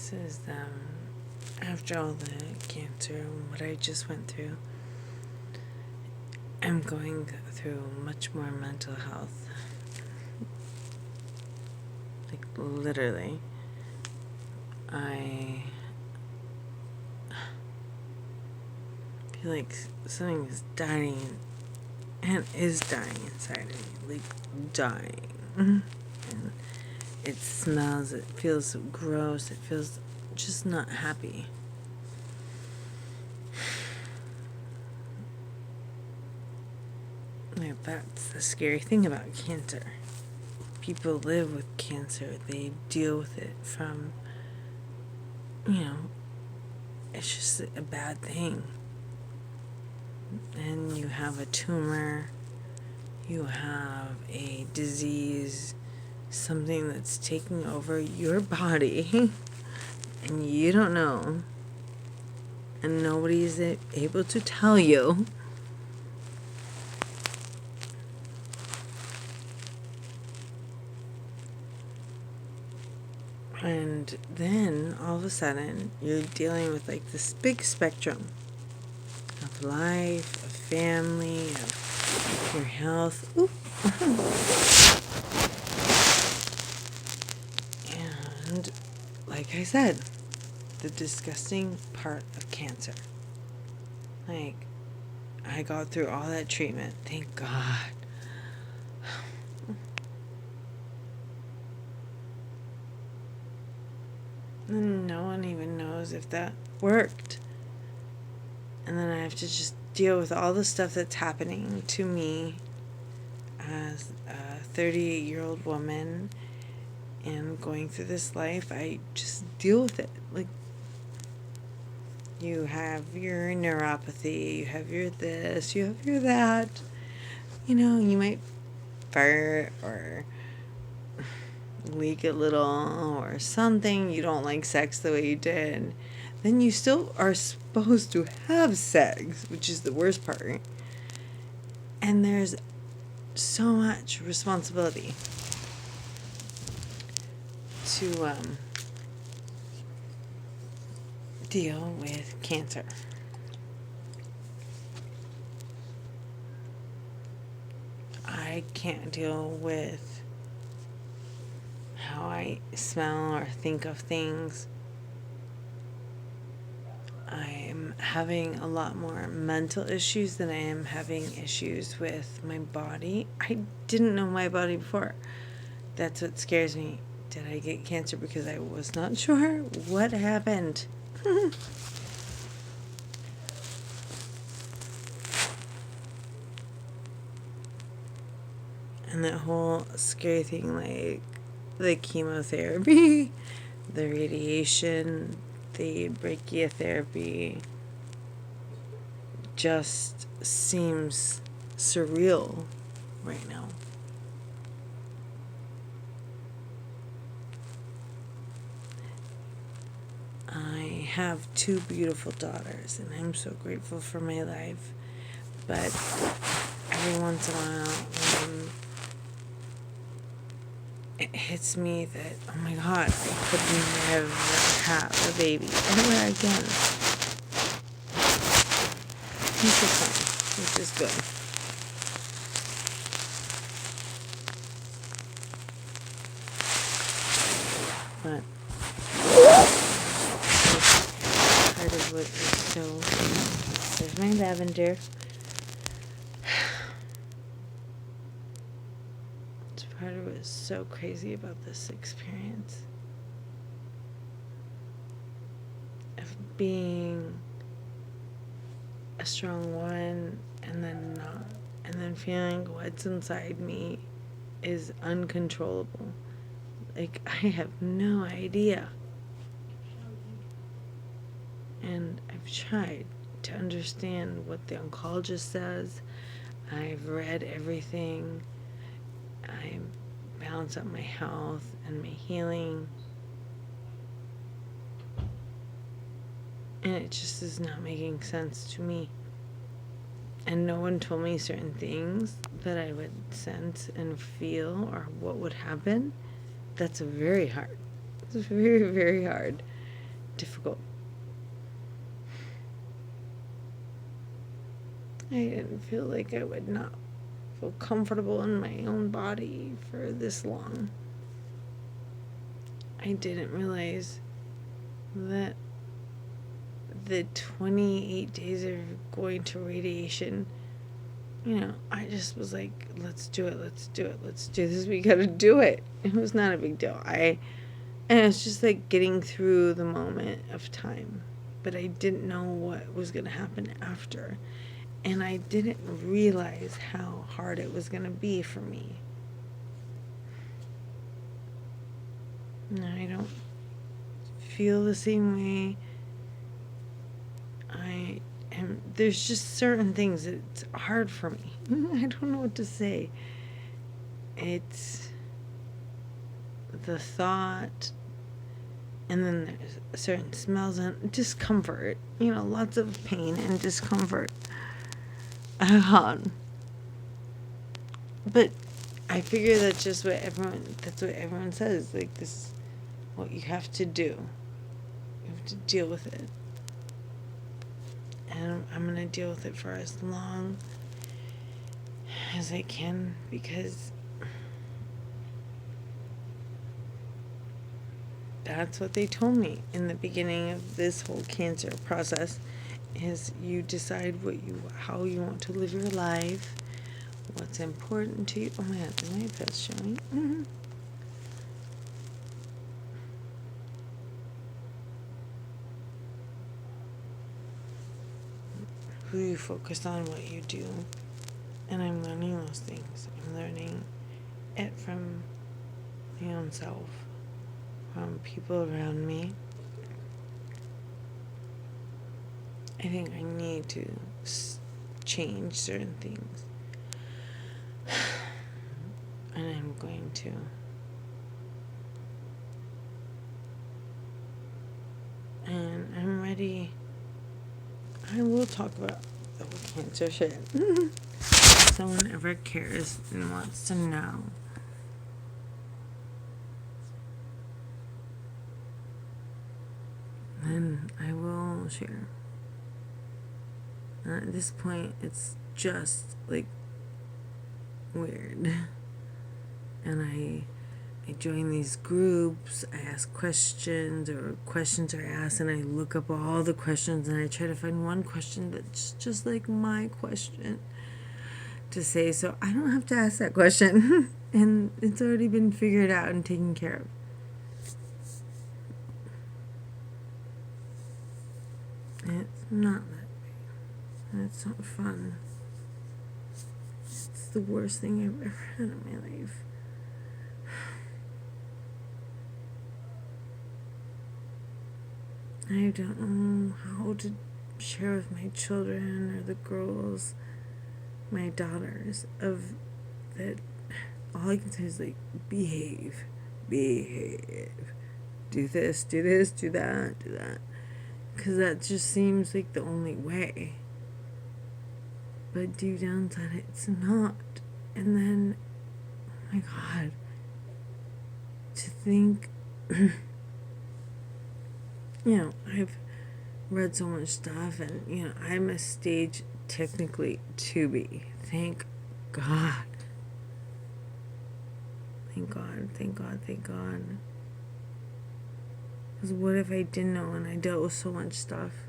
this is after all the cancer and what I just went through, I'm going through much more mental health. Like, literally. I feel like something is dying and is dying inside of me. Like, dying. And it smells, it feels gross, it feels just not happy. Yeah, that's the scary thing about cancer. People live with cancer, they deal with it from, it's just a bad thing. And you have a tumor, you have a disease, something that's taking over your body, and you don't know, and nobody's able to tell you. And then all of a sudden you're dealing with like this big spectrum of life, of family, of your health. Oop. And like I said, the disgusting part of cancer. Like, I got through all that treatment, thank God. No one even knows if that worked. And then I have to just deal with all the stuff that's happening to me as a 38-year-old woman and going through this life. I just deal with it. Like, you have your neuropathy, you have your this, you have your that. You might fart or leak a little or something. You don't like sex the way you did. Then you still are supposed to have sex, which is the worst part. And there's so much responsibility to deal with cancer. I can't deal with how I smell or think of things. I'm having a lot more mental issues than I am having issues with my body. I didn't know my body before. That's what scares me. Did I get cancer because I was not sure? What happened? And that whole scary thing, like the chemotherapy, the radiation, the brachytherapy, just seems surreal right now. I have 2 beautiful daughters, and I'm so grateful for my life. But every once in a while, it hits me that, oh my God, I could never have a baby ever again. Which is fine, which is good. But part of what is so, there's my lavender. Part of what is so crazy about this experience of being a strong woman and then not, and then feeling what's inside me is uncontrollable. Like, I have no idea. And I've tried to understand what the oncologist says. I've read everything. I balance up my health and my healing. And it just is not making sense to me. And no one told me certain things that I would sense and feel or what would happen. That's very hard. It's very, very hard. difficult. I didn't feel like I would not feel comfortable in my own body for this long. I didn't realize that the 28 days of going to radiation, I just was like, let's do it, let's do it, let's do this, we gotta do it. It was not a big deal. And it's just like getting through the moment of time. But I didn't know what was gonna happen after. And I didn't realize how hard it was gonna be for me. No, I don't feel the same way. There's just certain things that's hard for me. I don't know what to say. It's the thought, and then there's certain smells and discomfort. Lots of pain and discomfort. But I figure that's just what everyone says. Like, this is what you have to do. You have to deal with it. And I'm going to deal with it for as long as I can, because that's what they told me in the beginning of this whole cancer process, is you decide how you want to live your life, what's important to you. Oh my God, is my face showing? Mm-hmm. Who you focus on, what you do. And I'm learning those things. I'm learning it from my own self, from people around me. I think I need to change certain things. And I'm going to. And I'm ready. I will talk about the whole cancer shit. If someone ever cares and wants to know. Then I will share. At this point, it's just like weird. And I join these groups, I ask questions, or questions are asked, and I look up all the questions, and I try to find one question that's just like my question to say, so I don't have to ask that question. And it's already been figured out and taken care of. It's not that way. And it's not fun. It's the worst thing I've ever had in my life. I don't know how to share with my children or the girls, my daughters, of that. All I can say is, like, behave. Do this, do that. Because that just seems like the only way. But deep down inside, it's not. And then, oh my God, to think, I've read so much stuff, and, I'm a stage technically 2B. Thank God. Thank God. Because what if I didn't know and I dealt with so much stuff?